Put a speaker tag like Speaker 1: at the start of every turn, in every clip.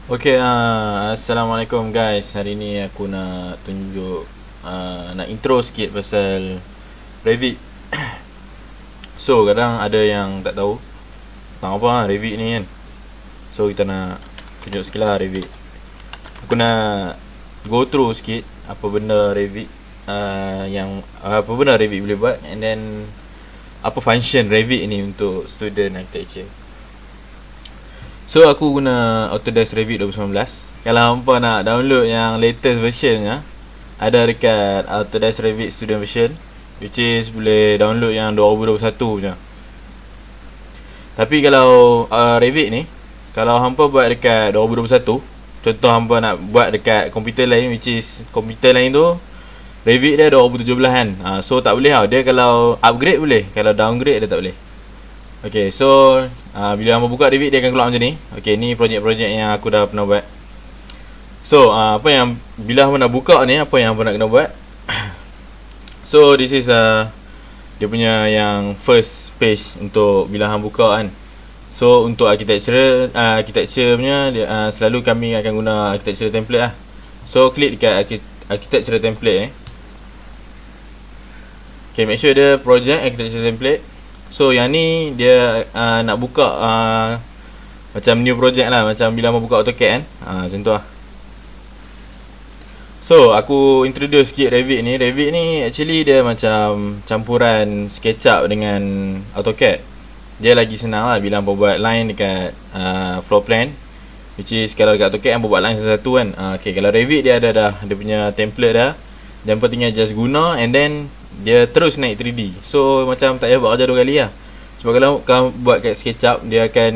Speaker 1: Okay, Assalamualaikum guys. Hari ni aku nak tunjuk, nak intro sikit pasal Revit. So, kadang ada yang tak tahu tentang apa Revit ni kan. So, kita nak tunjuk sikit lah Revit. Aku nak go through sikit apa benda Revit, apa benda Revit boleh buat, and then apa function Revit ni untuk student architecture. So aku guna Autodesk Revit 2019. Kalau hampa nak download yang latest version nya, ada dekat Autodesk Revit Student Version, which is boleh download yang 2021 punya. Tapi kalau Revit ni, kalau hampa buat dekat 2021, contoh hampa nak buat dekat komputer lain, which is komputer lain tu Revit dia 2017 kan. So tak boleh tau. Dia kalau upgrade boleh, kalau downgrade dia tak boleh. Okay, so bila hamba buka Revit dia akan keluar macam ni. Okay, ni projek-projek yang aku dah pernah buat. So apa yang bila hamba nak buka ni, apa yang hamba nak kena buat. So this is dia punya yang first page untuk bila hamba buka kan. So untuk architecture punya dia, selalu kami akan guna architecture template lah. So klik dekat architecture template Okay, make sure dia project architecture template. So yang ni dia nak buka macam new project lah, macam bila mau buka AutoCAD kan. Macam tu lah. So aku introduce sikit Revit ni. Revit ni actually dia macam campuran SketchUp dengan AutoCAD. Dia lagi senang lah bila mau buat line dekat floor plan, which is kalau dekat AutoCAD mau buat line satu-satu kan. Okay, kalau Revit dia ada dah, dia punya template dah. Yang pentingnya just guna, and then dia terus naik 3D. So macam tak payah buat kerja dua kali lah. Sebab kalau kau buat kat SketchUp, dia akan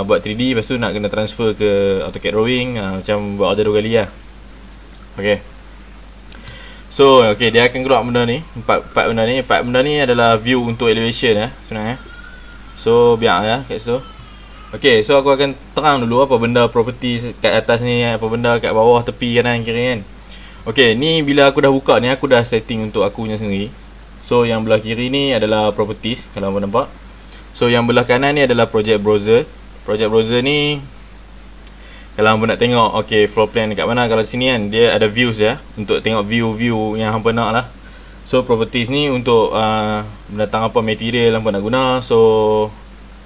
Speaker 1: buat 3D, lepas tu nak kena transfer ke AutoCAD drawing, macam buat kerja dua kali lah. Okay. So okay, dia akan keluar benda ni, empat benda ni. Empat benda ni adalah view untuk elevation sebenarnya. So biar lah kat situ. Okay, so aku akan terang dulu apa benda property kat atas ni, apa benda kat bawah, tepi, kanan, kiri kan. Okay, ni bila aku dah buka ni, aku dah setting untuk aku punya sendiri. So yang belah kiri ni adalah properties, kalau anda nampak. So yang belah kanan ni adalah project browser. Project browser ni, kalau hampa nak tengok okay, floor plan dekat mana, kalau sini kan dia ada views ya, untuk tengok view yang hampa nak lah. So properties ni untuk mendatang apa material hampa nak guna. So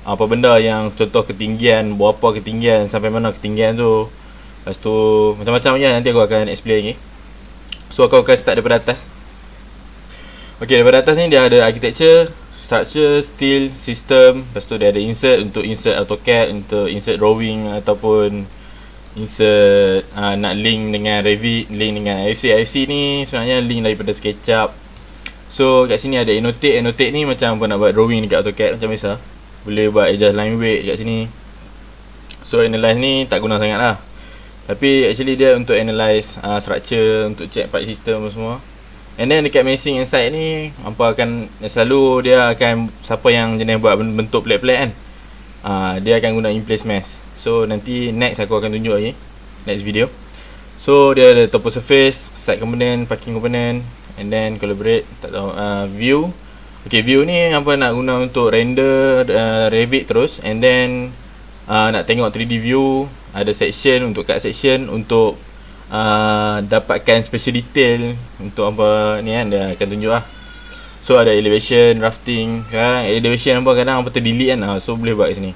Speaker 1: apa benda yang contoh ketinggian, berapa ketinggian, sampai mana ketinggian tu. Lepas tu macam-macam je, nanti aku akan explain lagi. So aku akan start daripada atas. Okay, daripada atas ni dia ada architecture, structure, steel, system. Lepas tu dia ada insert, untuk insert AutoCAD, untuk insert drawing, ataupun insert nak link dengan Revit, link dengan IFC. IFC ni sebenarnya link daripada SketchUp. So kat sini ada annotate. Annotate ni macam apa nak buat drawing dekat AutoCAD macam biasa. Boleh buat adjust line weight kat sini. So analyze ni tak guna sangat lah, tapi actually dia untuk analyze structure, untuk check part system semua. And then dekat meshing inside ni, hampa akan selalu dia akan, siapa yang jenis buat bentuk pelik-pelik kan, dia akan guna in place mesh. So nanti next aku akan tunjuk lagi, next video. So dia ada topo surface, site component, parking component, and then collaborate, tak tahu, view. Okay, view ni hampa nak guna untuk render Revit terus, and then nak tengok 3D view. Ada section, untuk cut section, untuk dapatkan special detail untuk apa ni kan, dia akan tunjuk lah. So ada elevation, drafting kan. Elevation apa kadang apa terdelete kan, so boleh buat kat sini.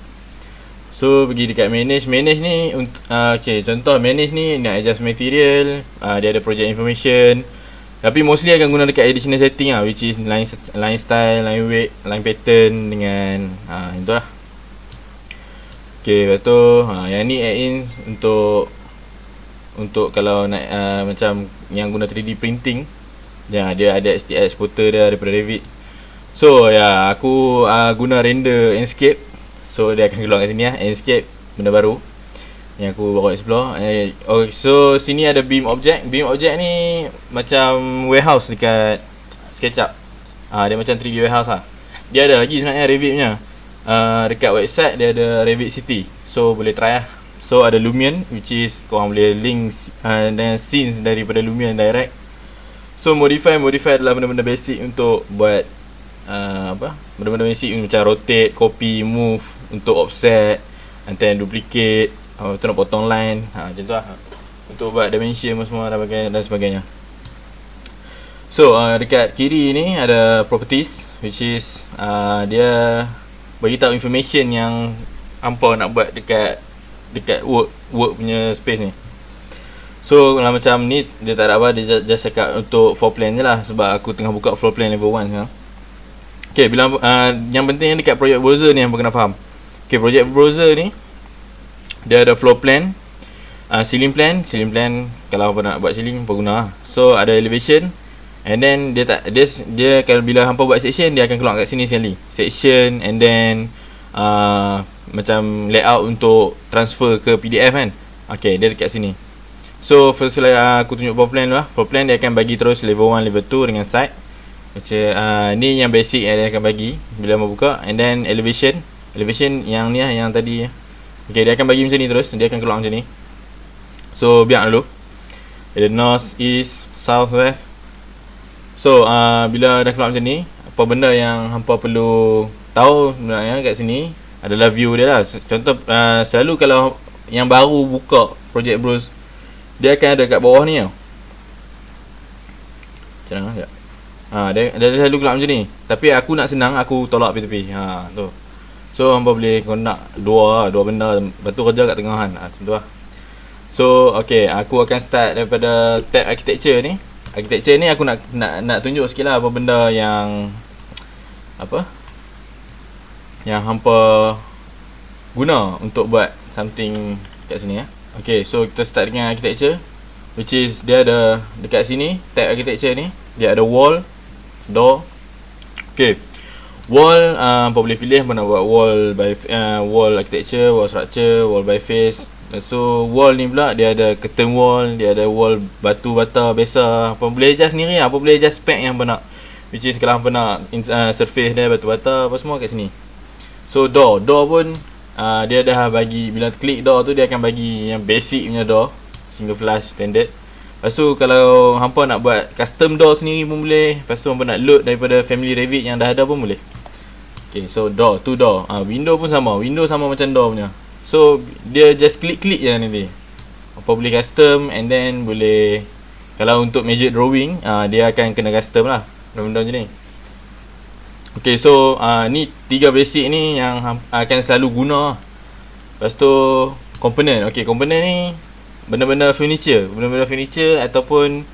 Speaker 1: So pergi dekat manage. Manage ni okay, contoh manage ni nak adjust material, dia ada project information. Tapi mostly akan guna dekat additional setting lah, which is line style, line weight, line pattern dengan itu lah. Okay, lepas tu yang ni add in untuk kalau nak macam yang guna 3D printing, dia ada STL exporter dia daripada Revit. So ya, aku guna render Enscape. So dia akan keluar kat sini lah, Enscape, benda baru yang aku baru explore. So sini ada beam object. Beam object ni macam warehouse dekat SketchUp. Dia macam 3D warehouse lah. Dia ada lagi sebenarnya Revit punya. Dekat website dia ada Revit City, so boleh try lah. So ada Lumion, which is korang boleh link dengan scenes daripada Lumion direct. So modify adalah benda-benda basic untuk buat benda-benda basic macam rotate, copy, move, untuk offset, and then duplicate, tu nak potong line, macam tu lah. Untuk buat dimension semua dan sebagainya. So dekat kiri ni ada properties, which is dia bagi tahu information yang hampa nak buat dekat work punya space ni. So kalau macam ni dia tak ada apa, dia just cakap untuk floor plan je lah, sebab aku tengah buka floor plan level 1 sekarang. Okay, bila yang penting dekat project browser ni hampa kena faham. Okay, project browser ni dia ada floor plan, ceiling plan kalau hampa nak buat ceiling hampa guna. So ada elevation, and then dia kalau bila hampa buat section, dia akan keluar kat sini sekali. Section, and then macam layout untuk transfer ke PDF kan. Okay, dia dekat sini. So first aku tunjuk floor plan dulu lah. Floor plan dia akan bagi terus level 1, level 2 dengan side. Macam ni yang basic yang dia akan bagi bila mau buka. And then elevation yang ni lah, yang tadi. Okay, dia akan bagi macam ni terus. Dia akan keluar macam ni. So biar dulu. Ada north, east, south, west. So bila dah keluar macam ni, apa benda yang hampa perlu tahu sebenarnya kat sini adalah view dia lah. Contoh selalu kalau yang baru buka project browse, dia akan ada kat bawah ni tau. Macam mana sekejap. Dia selalu keluar macam ni. Tapi aku nak senang, aku tolak tepi-tepi. Tu. So hampa boleh nak dua benda, lepas tu kerja kat tengah kan. Macam tu lah. So okay, aku akan start daripada tab architecture ni. Architecture ni aku nak tunjuk sikit lah apa benda yang yang hampa guna untuk buat something kat sini ya. Okay, so kita start dengan architecture, which is dia ada dekat sini tab architecture ni, dia ada wall, door. Okay, wall hampa boleh pilih hampa nak buat wall by wall architecture, wall structure, wall by face. Lepas tu wall ni pula dia ada curtain wall, dia ada wall batu bata biasa. Apa boleh adjust sendiri lah, apa boleh adjust spec yang hampa nak. Which is kalau hampa nak surface dia batu bata apa semua kat sini. So door pun dia dah bagi, bila klik door tu dia akan bagi yang basic punya door, single flush standard. Lepas tu kalau hampa nak buat custom door sendiri pun boleh. Lepas tu hampa nak load daripada family Revit yang dah ada pun boleh. Okay, so door. Window pun sama, window sama macam door punya. So dia just klik je nanti. Apa boleh custom, and then boleh, kalau untuk measure drawing dia akan kena custom lah benda macam ni. Okay, so ni 3 basic ni yang akan selalu guna. Lepas tu component. Okay, component ni benda-benda furniture ataupun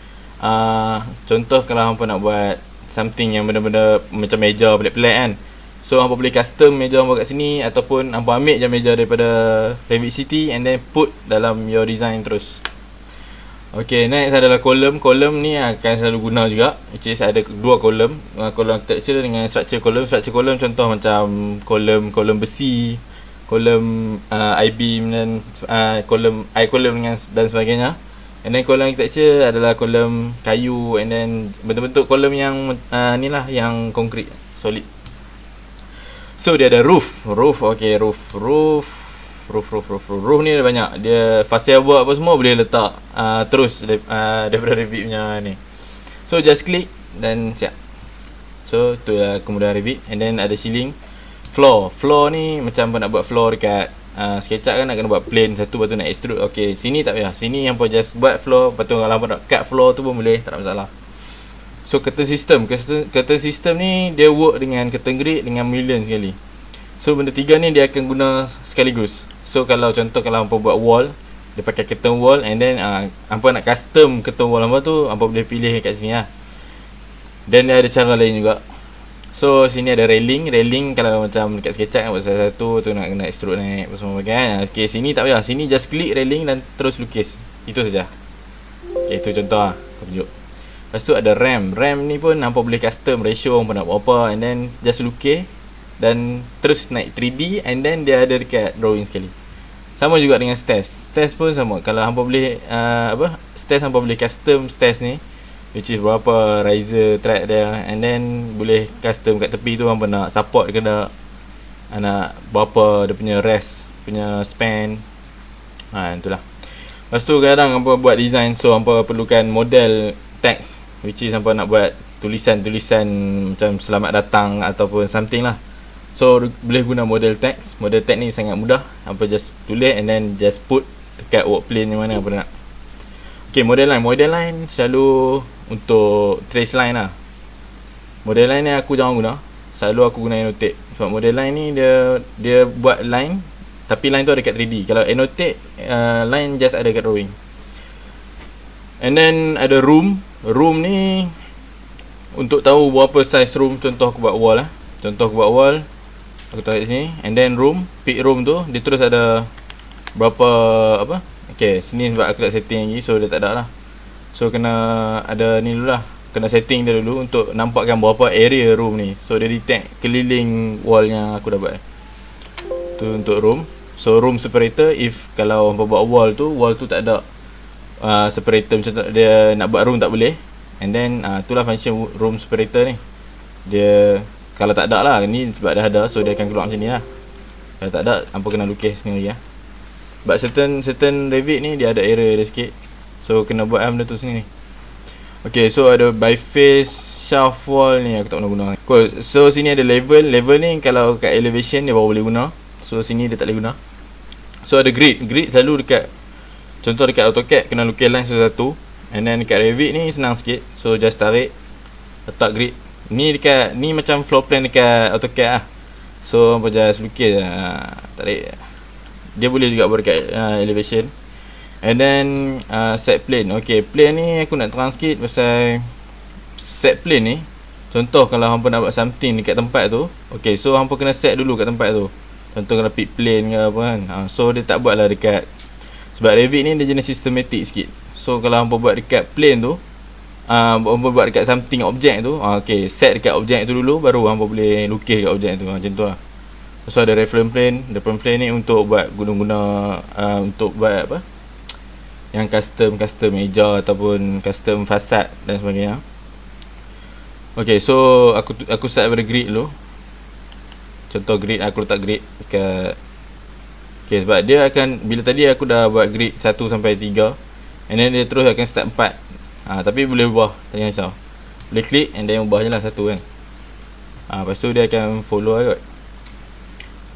Speaker 1: contoh kalau hampa nak buat something yang benda-benda macam meja pelik-pelik kan. So hampa boleh custom meja hampa kat sini, ataupun hampa ambil je meja daripada Revit City and then put dalam your design terus. Okay, next adalah column. Column ni akan selalu guna juga, which is ada 2 column. Column architecture dengan structure column. Structure column contoh macam column besi, column I-beam dan column I-column dan sebagainya. And then column architecture adalah column kayu, and then bentuk-bentuk column yang ni lah, yang konkret, solid. So dia ada roof. Okay, roof ni ada banyak. Dia fascia buat apa semua boleh letak terus daripada Revit punya ni. So just click dan siap. So tu lah kemudahan Revit. And then ada ceiling. Floor ni macam nak buat floor dekat SketchUp kan, nak kena buat plane satu, lepas tu nak extrude. Okay, sini tak payah. Sini yang pun just buat floor, lepas tu kalau nak cut floor tu pun boleh, tak ada masalah. So curtain system ni dia work dengan curtain grid dengan million sekali. So benda 3 ni dia akan guna sekaligus. So kalau contoh kalau hampa buat wall, dia pakai curtain wall, and then hampa nak custom curtain wall hampa tu, hampa boleh pilih kat sini lah. Dan dia ada cara lain juga. So sini ada railing kalau macam dekat SketchUp kan, buat satu tu nak kena extrude naik apa semua bagian. Okay, sini tak payah. Sini just klik railing dan terus lukis. Itu saja. Okay, itu contoh lah aku tunjuk. Lepas tu ada RAM ni pun hampa boleh custom ratio hampa nak buat apa, and then just lukis dan terus naik 3D, and then dia ada dekat drawing sekali. Sama juga dengan stairs pun sama. Kalau hampa boleh stairs hampa boleh custom stairs ni, which is berapa riser track dia, and then boleh custom kat tepi tu hampa nak support ke tak, nak berapa dia punya rest punya span. Itulah. Lepas tu kadang hampa buat design, so hampa perlukan model text, which is hampa nak buat tulisan-tulisan macam selamat datang ataupun something lah. So boleh guna model text. Model text ni sangat mudah. Hampa just tulis and then just put dekat work plane yang mana apa nak. Okay, model line selalu untuk trace line lah. Model line ni aku jarang guna. Selalu aku guna Annotate. Sebab model line ni dia buat line, tapi line tu ada kat 3D. Kalau Annotate, line just ada kat drawing. And then ada room. Room ni untuk tahu berapa size room. Contoh aku buat wall lah. Contoh aku buat wall, aku tarik sini. And then room, pick room tu, dia terus ada berapa apa. Okay, sini sebab aku tak setting lagi, so dia tak ada lah. So kena ada ni dulu lah, kena setting dia dulu untuk nampakkan berapa area room ni. So dia detect keliling wall yang aku dah buat. Tu untuk room. So room separator, if kalau hampa buat wall tu tak ada separator macam tu, dia nak buat room tak boleh. And then itulah function room separator ni. Dia kalau tak ada lah, ni sebab dah ada, so dia akan keluar macam ni lah. Kalau tak ada, hampa kena lukis sendiri lah. But certain Revit ni dia ada error dia sikit, so kena buat benda tu sini ni. Okay, so ada by face shaft wall ni aku tak pernah guna. Cool. So sini ada level. Level ni kalau kat elevation dia baru boleh guna. So sini dia tak boleh guna. So ada grid. Grid selalu dekat, contoh dekat AutoCAD kena lukis line satu-satu. And then dekat Revit ni senang sikit. So just tarik, letak grid. Ni dekat, ni macam floor plan dekat AutoCAD lah. So hampa just lukis tarik. Dia boleh juga buat dekat elevation. And then set plane. Okay, plane ni aku nak terang sikit pasal set plane ni. Contoh kalau hampa nak buat something dekat tempat tu, okay, so hampa kena set dulu kat tempat tu. Contoh kalau pick plane ke apa kan. So dia tak buat lah dekat, sebab Revit ni dia jenis systematic sikit. So kalau hampa buat dekat plane tu, hampa buat dekat something objek tu, okay, set dekat objek tu dulu, baru hampa boleh lukis dekat objek tu. Macam tu lah. So ada reference plane. Reference plane ni untuk buat guna-guna untuk buat apa, yang custom meja ataupun custom fasad dan sebagainya. Okay, so aku start pada grid dulu. Contoh grid, aku letak grid dekat. Okay, sebab dia akan, bila tadi aku dah buat grid 1 sampai 3, and then dia terus akan start 4. Tapi boleh ubah, tak payah risau. Boleh klik and then ubah je lah satu kan. Lepas tu dia akan follow lah kot.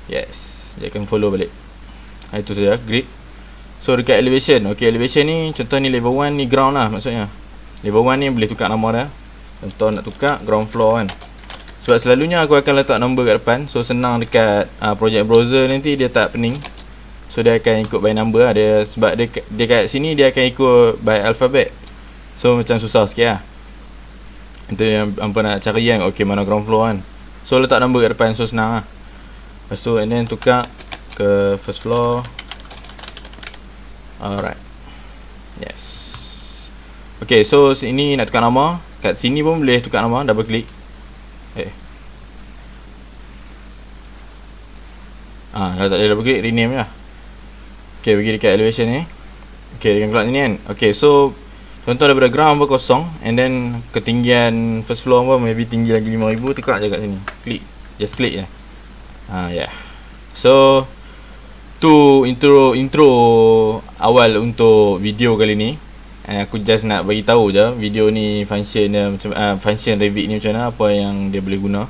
Speaker 1: Yes, dia akan follow balik. Itu saja grid. So dekat elevation. Okay, elevation ni contoh ni level 1 ni ground lah maksudnya. Level 1 ni boleh tukar nama dah. Contoh nak tukar ground floor kan. Sebab selalunya aku akan letak number kat depan. So senang dekat project browser nanti dia tak pening. So dia akan ikut by number lah. Dia, sebab dia kat sini dia akan ikut by alphabet. So macam susah sikit lah. Itu yang hampa nak cari yang okay mana ground floor kan. So letak number kat depan, so senang lah. Lepas tu and then tukar ke first floor. Alright. Yes. Okay, so sini nak tukar nama. Kat sini pun boleh tukar nama, double click. Kalau tak ada double click, rename lah. Okay, pergi dekat elevation ni. Okay, dia akan keluar sini kan. Okay, so contoh daripada ground apa kosong, and then ketinggian first floor apa maybe tinggi lagi 5000, tukar je kat sini. Klik, just klik je. Yeah. So tu intro awal untuk video kali ni. Aku just nak bagi tahu je video ni function dia macam function Revit ni macam mana, apa yang dia boleh guna.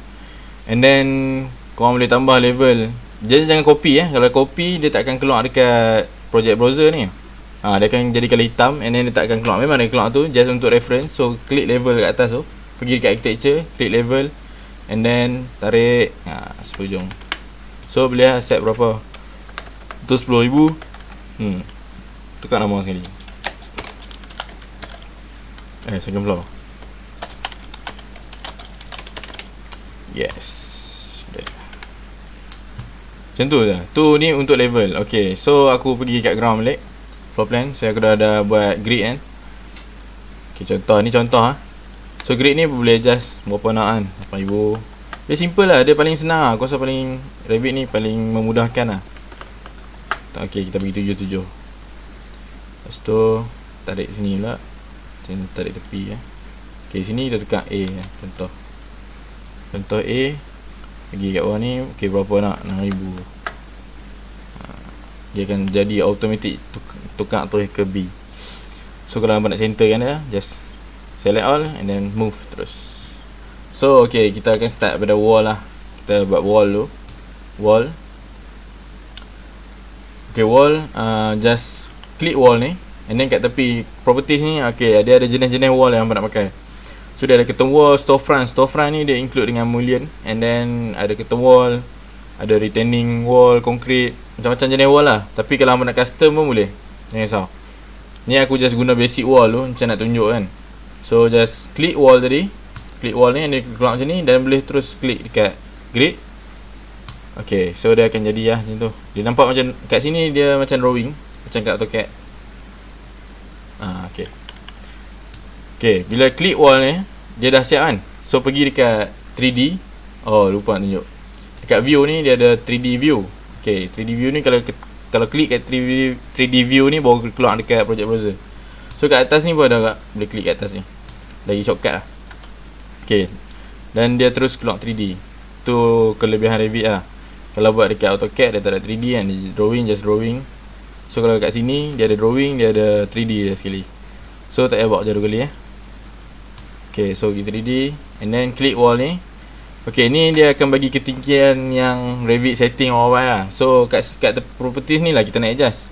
Speaker 1: And then korang boleh tambah level. Jangan copy kalau copy dia tak akan keluar dekat project browser ni. Dia akan jadi color hitam and then dia tak akan keluar. Memang dia keluar tu just untuk reference. So klik level kat atas tu, pergi dekat architecture, klik level and then tarik sepujung. So boleh set berapa? Itu 10,000. Tukar nama sekali. Second floor. Yes. Macam tu je. Tu ni untuk level. Okay, so aku pergi kat ground balik. Floor plan. So aku dah ada buat grid kan. Okay, contoh ni contoh So grid ni boleh adjust berapa nak kan. 8,000. Dia simple lah. Dia paling senang lah. Aku rasa paling Revit ni paling memudahkan lah. Okay, kita pergi 7. Lepas tu tarik sini pula. Tarik tepi Okay, sini kita tukar A contoh. Contoh A. Pergi kat bawah ni. Okay, berapa nak? 6,000. Dia akan jadi automatic tukar terus ke B. So kalau nak center kan dia, just select all and then move terus. So okay, kita akan start pada wall lah. Kita buat wall dulu. Wall. Okay, wall. Just klik wall ni. And then kat tepi properties ni, okay, dia ada jenis-jenis wall yang nak pakai. So dia ada curtain wall, storefront. Storefront ni dia include dengan mullion. And then ada curtain wall, ada retaining wall, concrete, macam-macam jenis wall lah. Tapi kalau nak custom pun boleh, jangan risau. Ni aku just guna basic wall tu, macam nak tunjuk kan. So just klik wall tadi. Klik wall ni, dia keluar macam ni. Dan boleh terus klik dekat grid. Okay, so dia akan jadi lah macam tu. Dia nampak macam, kat sini dia macam drawing, macam kat AutoCAD. Okay. Okay, bila klik wall ni, dia dah siap kan. So pergi dekat 3D. Oh, lupa nak tunjuk. Dekat view ni dia ada 3D view. Okay, 3D view ni kalau klik kat 3D view ni baru keluar dekat project browser. So kat atas ni pun ada agak, boleh klik kat atas ni. Lagi shortcut lah. Okay, dan dia terus keluar 3D. Tu kelebihan Revit lah. Kalau buat dekat AutoCAD dia tak ada 3D kan, dia drawing, just drawing. So kalau kat sini dia ada drawing, dia ada 3D dia sekali. So tak payah buat jauh kali Okay, so pergi 3D and then klik wall ni. Okay, ni dia akan bagi ketinggian yang Revit setting awal lah. So kat properties ni lah kita nak adjust.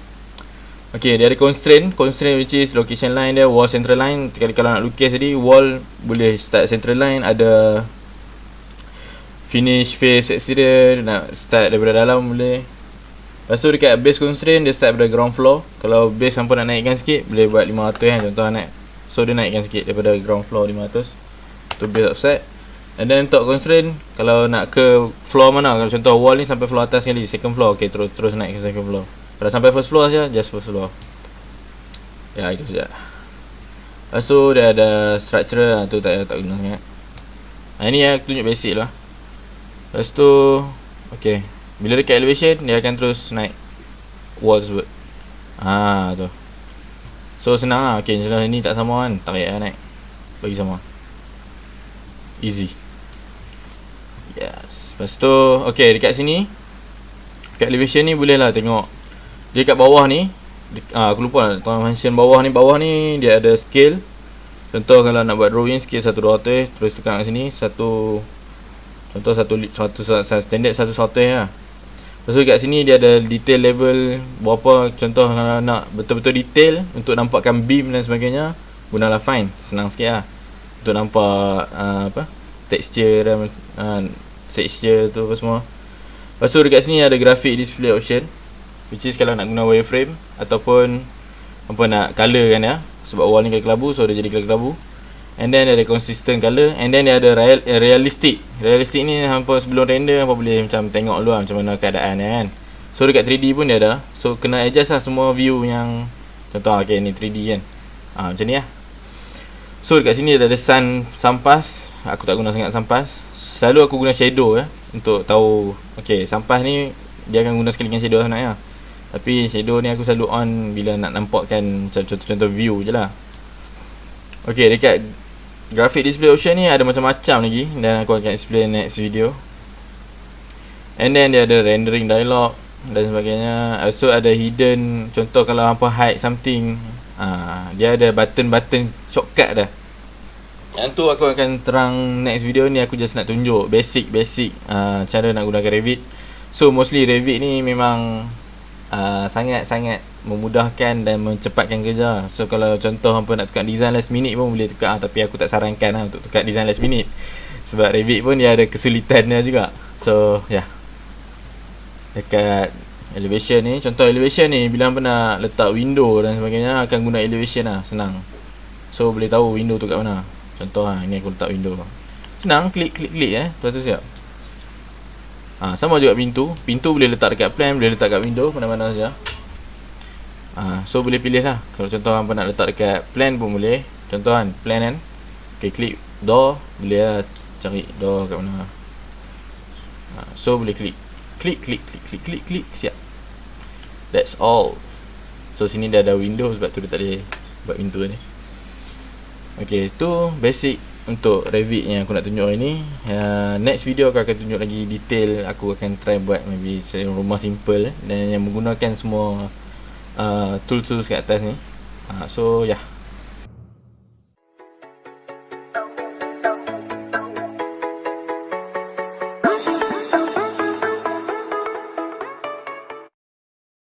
Speaker 1: Okay, dia ada constraint which is location line dia, wall central line. Kalau nak lukis tadi, wall boleh start central line, ada finish face exterior, nak start daripada dalam boleh. Lepas tu dekat base constraint dia start daripada ground floor. Kalau base hampa nak naikkan sikit, boleh buat 500 kan, contoh naik. So dia naikkan sikit daripada ground floor 500. Tu base offset. And then untuk constraint, kalau nak ke floor mana, kalau contoh wall ni sampai floor atas sekali, second floor, okay, terus naik ke second floor. Kalau sampai first floor saja, just first floor. Ya, itu saja. Lepas tu dia ada structure, tu tak guna sangat. Ini aku tunjuk basic lah. Lepas tu, okay, bila dekat elevation, dia akan terus naik wall tersebut. Tu. So senang lah. Okay, jelas ni tak sama kan, tak payah naik, bagi sama. Easy. Yes. Lepas tu, okay, dekat sini, dekat elevation ni boleh lah tengok. Dia kat bawah ni, aku lupa lah, tuan mention bawah ni dia ada scale. Contoh kalau nak buat drawing, scale 1/200, terus tekan kat sini, contoh standard 1/100 lah. Lepas tu kat sini dia ada detail level berapa. Contoh kalau nak betul-betul detail untuk nampakkan beam dan sebagainya, gunalah fine, senang sikit lah untuk nampak texture dan texture tu apa semua. Lepas tu dekat sini ada graphic display option, which is kalau nak guna wireframe ataupun apa nak color kan ya, sebab wall ni kelabu, so dia jadi kelabu. And then ada consistent color. And then dia ada realistic. Realistic ni hampa sebelum render hampa boleh macam tengok dulu lah macam mana keadaan dia kan. So dekat 3D pun dia ada. So kena adjust lah semua view yang, contoh okay ni 3D kan, macam ni lah. So dekat sini ada sun pass. Aku tak guna sangat sun pass. Selalu aku guna shadow untuk tahu. Okay, sun pass ni dia akan guna sekali dengan shadow sebenarnya. Tapi shadow ni aku selalu on bila nak nampakkan macam contoh view je lah. Okay, dekat graphic display option ni ada macam-macam lagi, dan aku akan explain next video. And then dia ada rendering dialog dan sebagainya. Also ada hidden, contoh kalau hampa hide something, dia ada button shortcut dah. Yang tu aku akan terang next video ni. Aku just nak tunjuk basic cara nak gunakan Revit. So mostly Revit ni memang sangat-sangat memudahkan dan mencepatkan kerja. So kalau contoh hampa nak tukar design last minute pun boleh tukar, tapi aku tak sarankan lah untuk tukar design last minute, sebab Revit pun dia ada kesulitannya juga. So dekat elevation ni, contoh elevation ni, bila hampa nak letak window dan sebagainya, akan guna elevation lah, senang. So boleh tahu window tu kat mana. Contoh ni aku letak window, senang, klik lepas tu siap. Sama juga pintu boleh letak dekat plan, boleh letak kat window, mana-mana saja. So boleh pilih lah. Kalau contoh hampa nak letak dekat plan pun boleh. Contoh kan, plan kan, okay, klik door, boleh lah cari door kat mana. So boleh klik, siap. That's all. So sini dah ada window, sebab tu dia tak boleh buat pintu ni. Okay, tu basic untuk Revit yang aku nak tunjuk hari ni. Next video aku akan tunjuk lagi detail. Aku akan try buat maybe rumah simple dan yang menggunakan semua tools kat atas ni. So yeah.